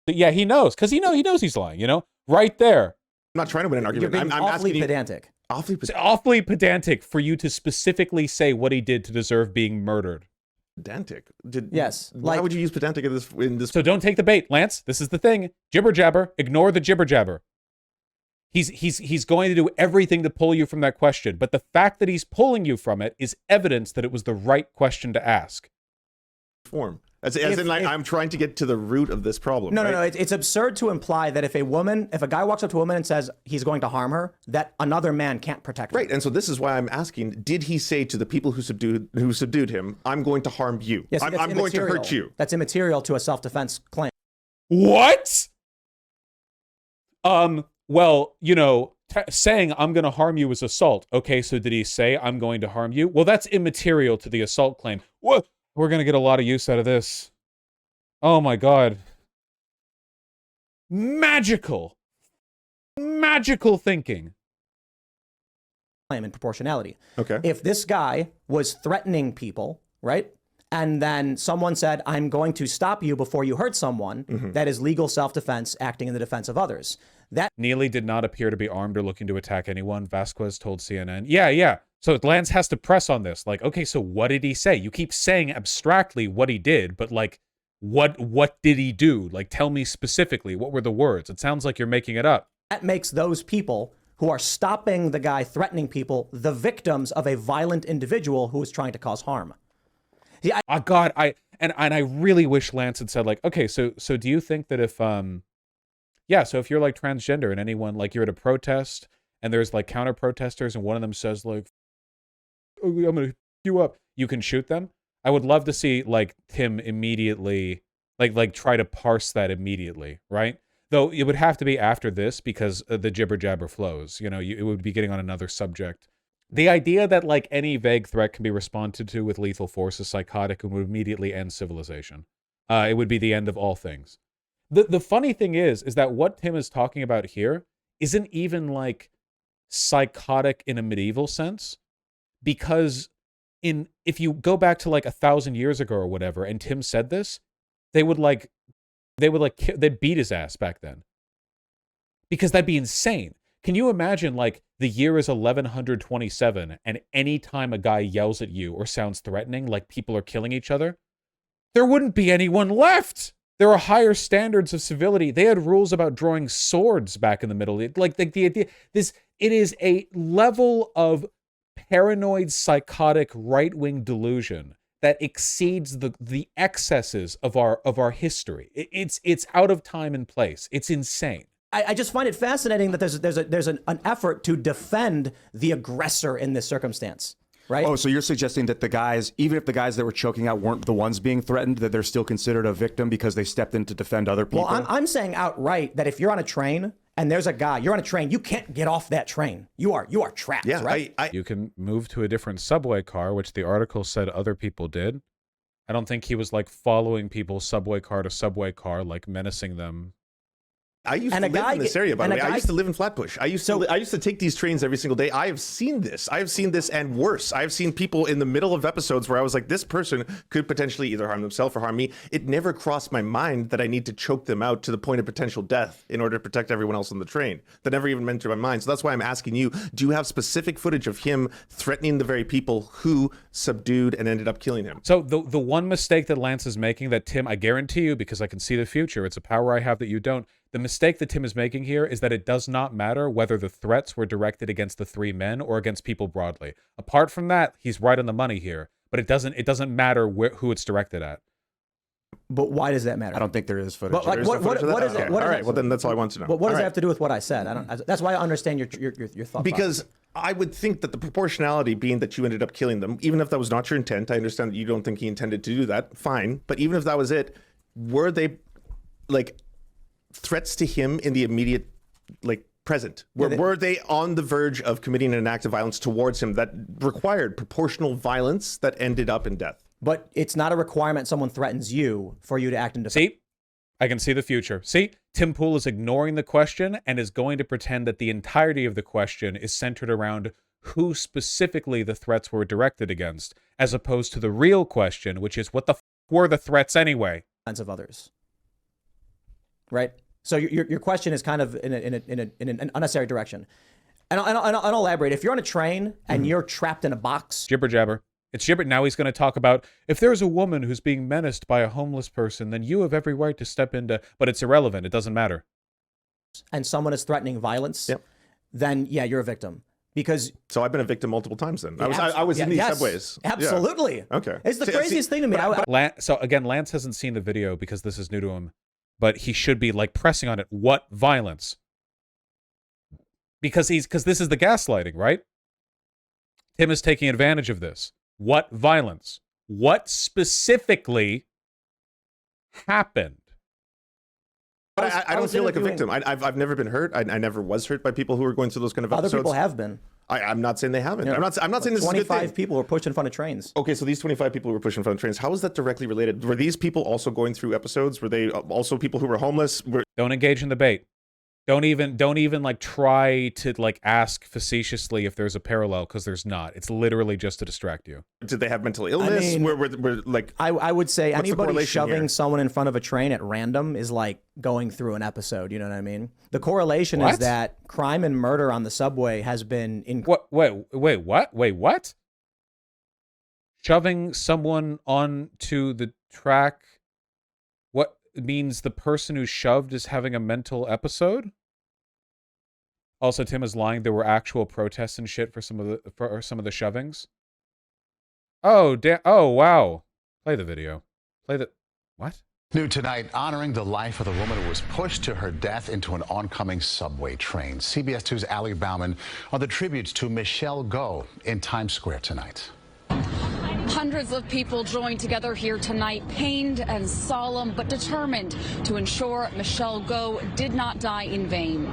yeah, he knows, because he knows he's lying, you know? Right there. I'm not trying to win an argument. You're being I'm awfully asking pedantic. It's awfully pedantic for you to specifically say what he did to deserve being murdered. Pedantic? Yes. Why would you use pedantic in this? So don't take the bait, Lance. This is the thing. Jibber jabber. Ignore the jibber jabber. He's going to do everything to pull you from that question, but the fact that he's pulling you from it is evidence that it was the right question to ask. Form. I'm trying to get to the root of this problem. No. It's absurd to imply that if a guy walks up to a woman and says he's going to harm her, that another man can't protect her. Right, and so this is why I'm asking: did he say to the people who subdued him, "I'm going to harm you. Yes, I'm going to hurt you"? That's immaterial to a self-defense claim. What? Well, saying I'm going to harm you is assault. Okay, so did he say I'm going to harm you? Well, that's immaterial to the assault claim. What? We're going to get a lot of use out of this. Oh my God. Magical thinking. Claim in proportionality. Okay. If this guy was threatening people, right? And then someone said, I'm going to stop you before you hurt someone, that is legal self-defense acting in the defense of others. Neely did not appear to be armed or looking to attack anyone, Vasquez told CNN. Yeah. So Lance has to press on this. Like, okay, so what did he say? You keep saying abstractly what he did, but like, what did he do? Like, tell me specifically, what were the words? It sounds like you're making it up. That makes those people who are stopping the guy threatening people the victims of a violent individual who is trying to cause harm. See, God, I really wish Lance had said like, okay, so do you think that if so if you're like transgender and anyone like you're at a protest and there's like counter protesters and one of them says like, oh, I'm gonna you up, you can shoot them? I would love to see like Tim immediately like try to parse that immediately, right? Though it would have to be after this because the jibber jabber flows. It would be getting on another subject. The idea that like any vague threat can be responded to with lethal force is psychotic and would immediately end civilization. It would be the end of all things. The funny thing is that what Tim is talking about here isn't even like psychotic in a medieval sense, because if you go back to like 1,000 years ago or whatever, and Tim said this, they'd beat his ass back then, because that'd be insane. Can you imagine like the year is 1127 and any time a guy yells at you or sounds threatening, like people are killing each other, there wouldn't be anyone left. There are higher standards of civility. They had rules about drawing swords back in the Middle East. Like the idea, It is a level of paranoid, psychotic, right-wing delusion that exceeds the excesses of our history. It's out of time and place. It's insane. I just find it fascinating that there's an effort to defend the aggressor in this circumstance, right? Oh, so you're suggesting that the guys, even if the guys that were choking out weren't the ones being threatened, that they're still considered a victim because they stepped in to defend other people? Well, I'm saying outright that if you're on a train and there's a guy, you're on a train, you can't get off that train. You are trapped, Yeah, right? You can move to a different subway car, which the article said other people did. I don't think he was like following people subway car to subway car, like menacing them. I used to live in this area, by the way. I used to live in Flatbush. I used to take these trains every single day. I have seen this. I have seen this and worse. I have seen people in the middle of episodes where I was like, this person could potentially either harm themselves or harm me. It never crossed my mind that I need to choke them out to the point of potential death in order to protect everyone else on the train. That never even entered my mind. So that's why I'm asking you, do you have specific footage of him threatening the very people who subdued and ended up killing him? So the one mistake that Lance is making, that Tim, I guarantee you, because I can see the future, it's a power I have that you don't. The mistake that Tim is making here is that it does not matter whether the threats were directed against the three men or against people broadly. Apart from that, he's right on the money here. But it doesn't matter who it's directed at. But why does that matter? I don't think there is footage. But like, what is it? All right, well then that's all I want to know. What does that have to do with what I said? That's why I understand your thought. Because I would think that the proportionality being that you ended up killing them, even if that was not your intent, I understand that you don't think he intended to do that, fine. But even if that was it, were they like threats to him in the immediate present? Were they on the verge of committing an act of violence towards him that required proportional violence that ended up in death? But it's not a requirement someone threatens you for you to act in defense. See? I can see the future. See? Tim Pool is ignoring the question and is going to pretend that the entirety of the question is centered around who specifically the threats were directed against, as opposed to the real question, which is what the were the threats anyway? Of others. Right? So your question is kind of in an unnecessary direction. And I'll elaborate. If you're on a train and you're trapped in a box. Jibber jabber. It's gibber. Now he's going to talk about, if there's a woman who's being menaced by a homeless person, then you have every right to step into, but it's irrelevant. It doesn't matter. And someone is threatening violence, then yeah, you're a victim. Because so I've been a victim multiple times then. I was in these subways. Absolutely. Yeah. Okay. It's the craziest thing to me. So again, Lance hasn't seen the video because this is new to him. But he should be like pressing on it. What violence? Because this is the gaslighting, right? Tim is taking advantage of this. What violence? What specifically happened? But I don't feel like a victim. I've never been hurt. I never was hurt by people who were going through those kind of episodes. Other people have been. I'm not saying they haven't. I'm not saying this is a good thing. 25 people were pushed in front of trains. Okay, so these 25 people who were pushed in front of trains, how is that directly related? Were these people also going through episodes? Were they also people who were homeless? Don't engage in the bait. Don't even like try to like ask facetiously if there's a parallel, because there's not. It's literally just to distract you. Did they have mental illness? I would say anybody shoving here? someone in front of a train at random is like going through an episode. You know what I mean? The correlation is that crime and murder on the subway has been Wait, what? Shoving someone onto the track, what means the person who shoved is having a mental episode? Also, Tim is lying. There were actual protests and shit for some of the shovings. Oh, oh, wow. Play the video. What? New tonight, honoring the life of the woman who was pushed to her death into an oncoming subway train. CBS 2's Ali Bauman on the tributes to Michelle Go in Times Square tonight. Hundreds of people joined together here tonight, pained and solemn, but determined to ensure Michelle Go did not die in vain.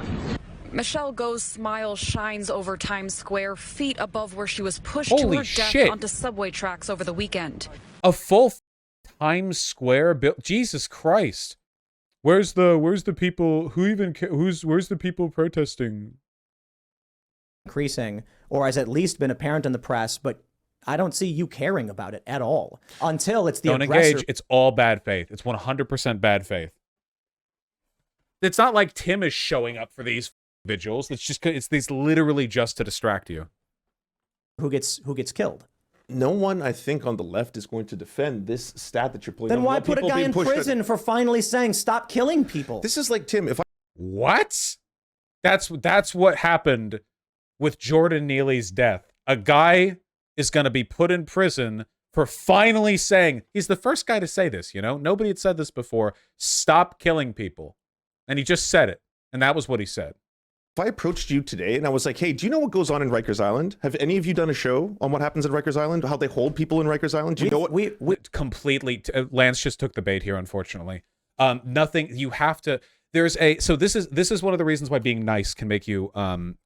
Michelle Go's smile shines over Times Square, feet above where she was pushed to her death onto subway tracks over the weekend. A full Times Square built. Jesus Christ. Where's the people where's the people protesting? Increasing, or has at least been apparent in the press, but I don't see you caring about it at all until it's the Don't aggressor. engage. It's all bad faith. It's 100% bad faith. It's not like Tim is showing up for these vigils. It's these literally just to distract you. Who gets killed? No one, I think, on the left is going to defend this stat that you're pulling. Then why put a guy in prison for finally saying stop killing people? This is like Tim. What? That's what happened with Jordan Neely's death. A guy is going to be put in prison for finally saying, he's the first guy to say this, you know? Nobody had said this before. Stop killing people. And he just said it. And that was what he said. If I approached you today and I was like, hey, do you know what goes on in Rikers Island? Have any of you done a show on what happens in Rikers Island? How they hold people in Rikers Island? Do you know what? We Completely. Lance just took the bait here, unfortunately. Nothing. You have to. So this is one of the reasons why being nice can make you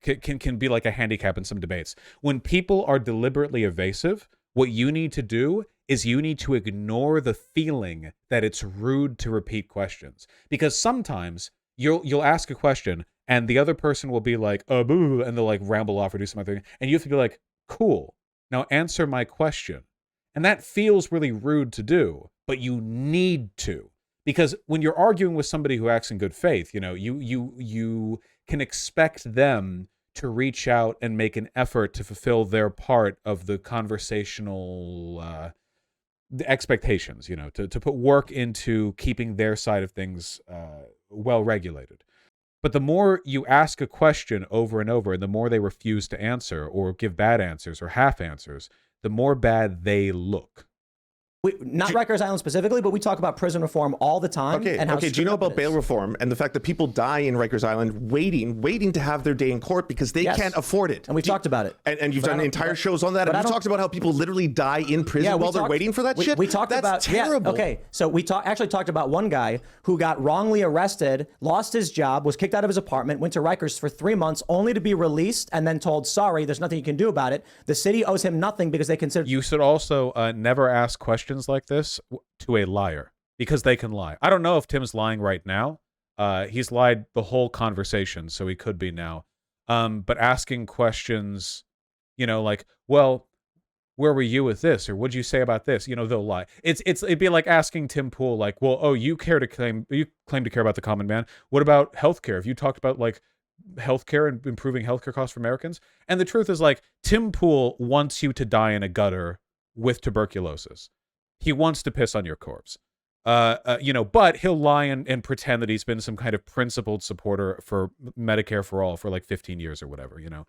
can be like a handicap in some debates. When people are deliberately evasive, what you need to do is you need to ignore the feeling that it's rude to repeat questions, because sometimes you'll ask a question and the other person will be like, boo, and they'll like ramble off or do something, and you have to be like, cool, now answer my question. And that feels really rude to do, but you need to. Because when you're arguing with somebody who acts in good faith, you know, you can expect them to reach out and make an effort to fulfill their part of the conversational the expectations, you know, to put work into keeping their side of things well regulated. But the more you ask a question over and over, and the more they refuse to answer or give bad answers or half answers, the more bad they look. Not Rikers Island specifically, but we talk about prison reform all the time. Okay, and how do you know about bail reform and the fact that people die in Rikers Island waiting to have their day in court because they can't afford it? And we've talked about it. And you've done entire shows on that. And you talked about how people literally die in prison while they're waiting for that shit? We talked about terrible. Yeah, okay, so we actually talked about one guy who got wrongly arrested, lost his job, was kicked out of his apartment, went to Rikers for 3 months, only to be released and then told, sorry, there's nothing you can do about it. The city owes him nothing because they consider... You should also never ask questions like this to a liar, because they can lie. I don't know if Tim's lying right now. He's lied the whole conversation, so he could be now. But asking questions, you know, like, well, where were you with this, or what'd you say about this? You know, they'll lie. It'd be like asking Tim Pool, like, well, oh, you claim to care about the common man. What about healthcare? Have you talked about like healthcare and improving healthcare costs for Americans? And the truth is, like, Tim Pool wants you to die in a gutter with tuberculosis. He wants to piss on your corpse. You know, but he'll lie and pretend that he's been some kind of principled supporter for Medicare for all for like 15 years or whatever, you know.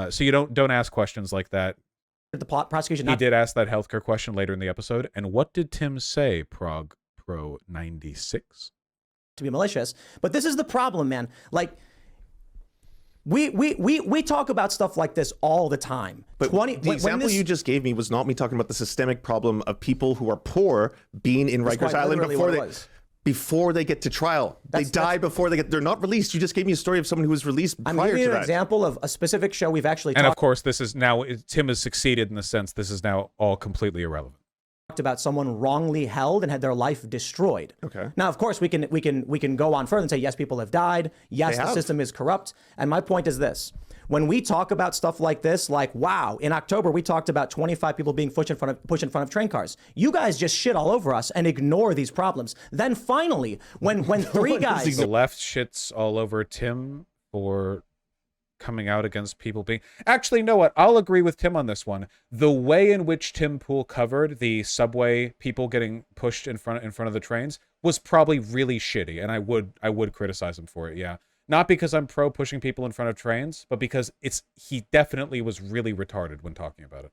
So you don't ask questions like that. The prosecution... He did ask that healthcare question later in the episode. And what did Tim say, Prague Pro 96? To be malicious. But this is the problem, man. Like... We talk about stuff like this all the time. But the example you just gave me was not me talking about the systemic problem of people who are poor being in Rikers Island before they get to trial. They die before they're not released. You just gave me a story of someone who was released prior to that. I'm giving you an example of a specific show we've actually talked about. And of course, this is now, Tim has succeeded in the sense this is now all completely irrelevant. About someone wrongly held and had their life destroyed. Okay. Now, of course, we can go on further and say, yes, people have died. Yes, the system is corrupt. And my point is this. When we talk about stuff like this, like, wow, in October, we talked about 25 people being pushed in front of train cars. You guys just shit all over us and ignore these problems. Then finally, when three guys... The left shits all over Tim for coming out against people being... Actually, you know what? I'll agree with Tim on this one. The way in which Tim Pool covered the subway people getting pushed in front of the trains was probably really shitty, and I would criticize him for it, yeah. Not because I'm pro pushing people in front of trains, but because he definitely was really retarded when talking about it.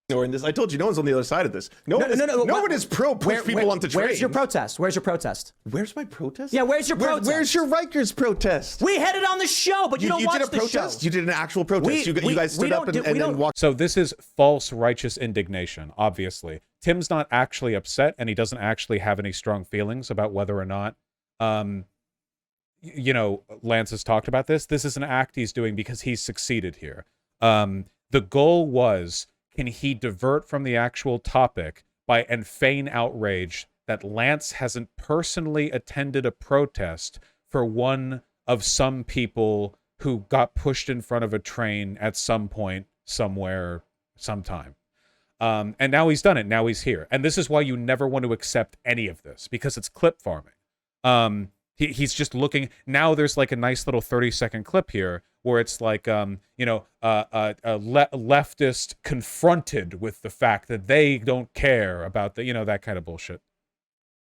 Or in this, I told you, no one's on the other side of this. No one is pro push people onto trains. Where's your protest? Where's your protest? Where's my protest? Yeah, where's your protest? Where's your Rikers protest? We had it on the show, but you don't watch the show. You did a protest? You did an actual protest. You guys stood up and then walked. So this is false righteous indignation, obviously. Tim's not actually upset, and he doesn't actually have any strong feelings about whether or not, you know, Lance has talked about this. This is an act he's doing because he's succeeded here. The goal was... Can he divert from the actual topic and feign outrage that Lance hasn't personally attended a protest for one of some people who got pushed in front of a train at some point, somewhere, sometime. And now he's done it. Now he's here. And this is why you never want to accept any of this, because it's clip farming. He's just looking. Now there's like a nice little 30-second clip here where it's like, you know, a leftist confronted with the fact that they don't care about the, you know, that kind of bullshit.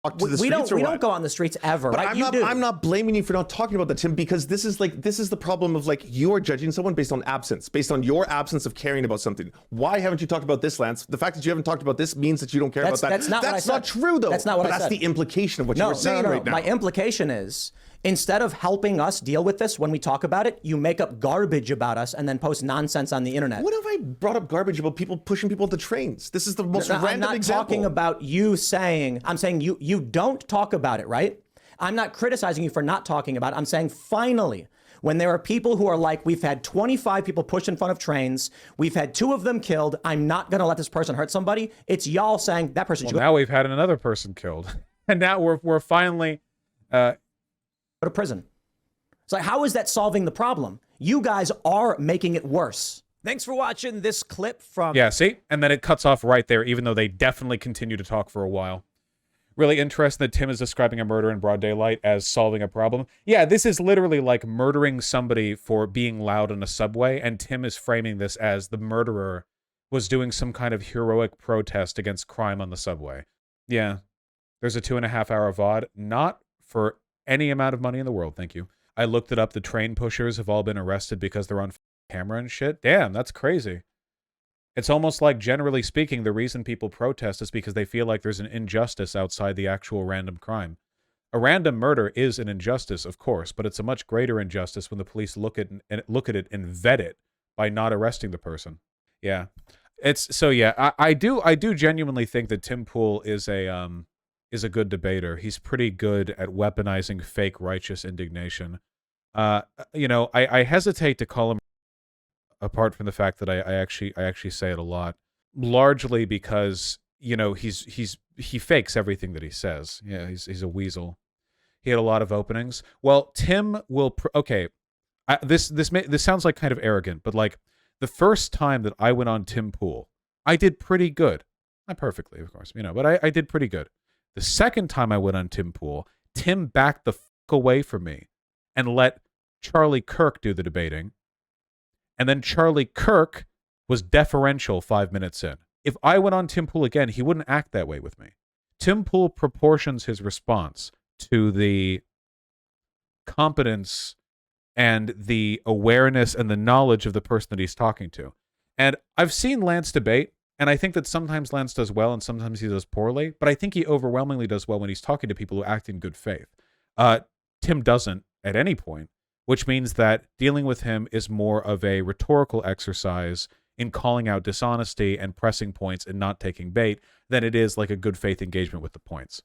walk to the We streets don't. or We what? don't go on the streets ever, But right? I'm You not. do. I'm not blaming you for not talking about that, Tim, because this is the problem of like you are judging someone based on absence, based on your absence of caring about something. Why haven't you talked about this, Lance? The fact that you haven't talked about this means that you don't care about that. That's not what I said. not true, though. That's not what but I that's said. the implication of what you were saying right now. My implication is, instead of helping us deal with this when we talk about it, you make up garbage about us and then post nonsense on the internet. What have I brought up garbage about people pushing people into trains? This is the most No, random I'm not example. talking about you saying. I'm saying you don't talk about it, right? I'm not criticizing you for not talking about it. I'm saying finally, when there are people who are like, we've had 25 people pushed in front of trains, we've had 2 of them killed, I'm not going to let this person hurt somebody. It's y'all saying that person should Now we've had another person killed. And now we're finally... go to prison. It's like, how is that solving the problem? You guys are making it worse. Thanks for watching this clip from... Yeah, see? And then it cuts off right there, even though they definitely continue to talk for a while. Really interesting that Tim is describing a murder in broad daylight as solving a problem. Yeah, this is literally like murdering somebody for being loud in a subway, and Tim is framing this as the murderer was doing some kind of heroic protest against crime on the subway. Yeah, there's a 2.5-hour VOD. Not for any amount of money in the world, thank you. I looked it up. The train pushers have all been arrested because they're on camera and shit. Damn, that's crazy. It's almost like, generally speaking, the reason people protest is because they feel like there's an injustice outside the actual random crime. A random murder is an injustice, of course, but it's a much greater injustice when the police look at it and vet it by not arresting the person. Yeah, it's so. Yeah, I do genuinely think that timpool is a good debater. He's pretty good at weaponizing fake righteous indignation. You know, I hesitate to call him, apart from the fact that I actually say it a lot, largely because, you know, he fakes everything that he says. Yeah, he's a weasel. He had a lot of openings. Well, Tim will okay. This sounds like kind of arrogant, but like the first time that I went on timpool, I did pretty good. Not perfectly, of course, you know, but I did pretty good. The second time I went on timpool, Tim backed the fuck away from me and let Charlie Kirk do the debating. And then Charlie Kirk was deferential 5 minutes in. If I went on timpool again, he wouldn't act that way with me. Timpool proportions his response to the competence and the awareness and the knowledge of the person that he's talking to. And I've seen Lance debate, and I think that sometimes Lance does well and sometimes he does poorly, but I think he overwhelmingly does well when he's talking to people who act in good faith. Tim doesn't at any point, which means that dealing with him is more of a rhetorical exercise in calling out dishonesty and pressing points and not taking bait than it is like a good faith engagement with the points.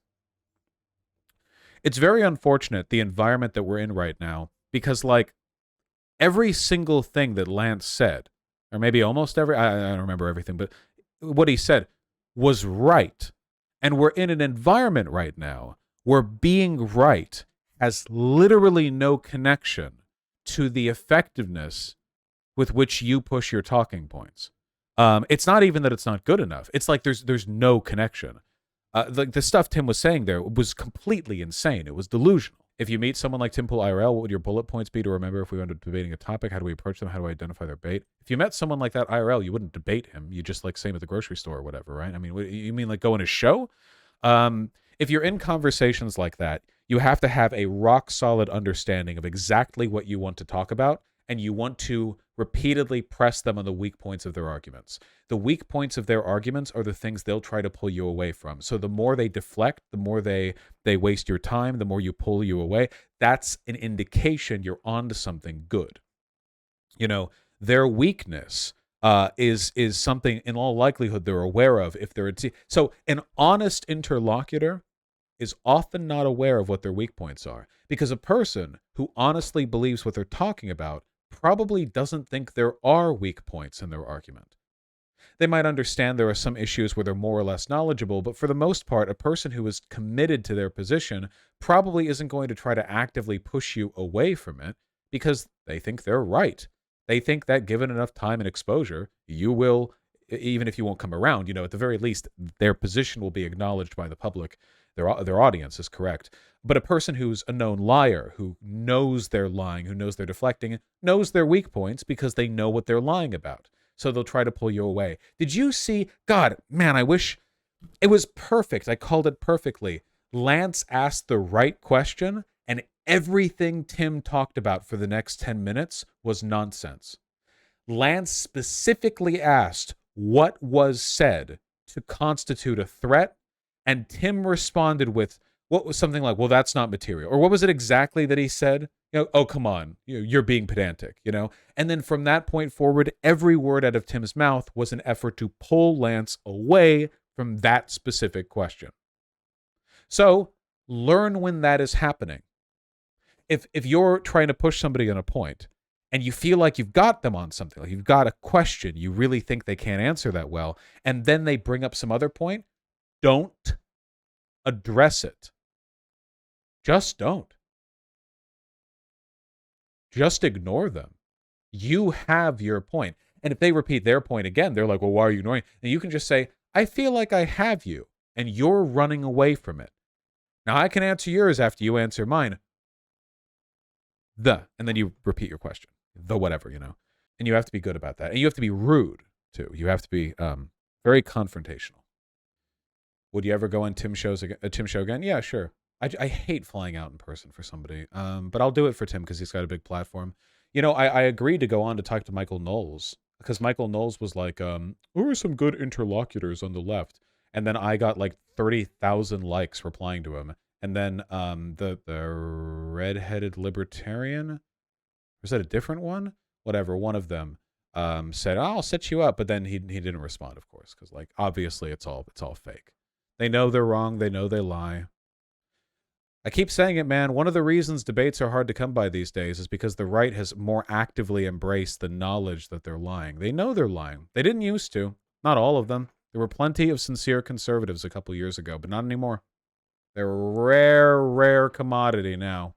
It's very unfortunate, the environment that we're in right now, because like every single thing that Lance said, or maybe almost every, I don't remember everything, but what he said was right. And we're in an environment right now where being right has literally no connection to the effectiveness with which you push your talking points. It's not even that it's not good enough. It's like there's no connection. The stuff Tim was saying there was completely insane. It was delusional. If you meet someone like Timpool IRL, what would your bullet points be to remember if we went to debating a topic? How do we approach them? How do we identify their bait? If you met someone like that IRL, you wouldn't debate him. You just like same at the grocery store or whatever, right? I mean, you mean like go on his show? If you're in conversations like that, you have to have a rock solid understanding of exactly what you want to talk about, and you want to repeatedly press them on the weak points of their arguments. The weak points of their arguments are the things they'll try to pull you away from. So the more they deflect, the more they waste your time, the more you pull you away. That's an indication you're onto something good. You know, their weakness is something in all likelihood they're aware of if they're so an honest interlocutor is often not aware of what their weak points are, because a person who honestly believes what they're talking about probably doesn't think there are weak points in their argument. They might understand there are some issues where they're more or less knowledgeable, but for the most part, a person who is committed to their position probably isn't going to try to actively push you away from it because they think they're right. They think that given enough time and exposure, you will, even if you won't come around, you know, at the very least, their position will be acknowledged by the public. Their audience is correct. But a person who's a known liar, who knows they're lying, who knows they're deflecting, knows their weak points because they know what they're lying about. So they'll try to pull you away. Did you see? God, man, I wish it was perfect. I called it perfectly. Lance asked the right question, and everything Tim talked about for the next 10 minutes was nonsense. Lance specifically asked what was said to constitute a threat, and Tim responded with what was something like, well, that's not material. Or what was it exactly that he said? Oh, come on, you're being pedantic, And then from that point forward, every word out of Tim's mouth was an effort to pull Lance away from that specific question. So learn when that is happening. If you're trying to push somebody on a point and you feel like you've got them on something, like you've got a question, you really think they can't answer that well, and then they bring up some other point, don't address it. Just don't. Just ignore them. You have your point. And if they repeat their point again, they're like, well, why are you ignoring? And you can just say, I feel like I have you, and you're running away from it. Now, I can answer yours after you answer mine. And then you repeat your question. The whatever, And you have to be good about that. And you have to be rude, too. You have to be very confrontational. Would you ever go on Tim show again? Yeah, sure. I hate flying out in person for somebody, but I'll do it for Tim because he's got a big platform. I agreed to go on to talk to Michael Knowles because Michael Knowles was like, who are some good interlocutors on the left? And then I got like 30,000 likes replying to him. And then the redheaded libertarian, was that a different one? Whatever, one of them said, I'll set you up. But then he didn't respond, of course, because like obviously it's all fake. They know they're wrong. They know they lie. I keep saying it, man. One of the reasons debates are hard to come by these days is because the right has more actively embraced the knowledge that they're lying. They know they're lying. They didn't used to. Not all of them. There were plenty of sincere conservatives a couple years ago, but not anymore. They're a rare commodity now.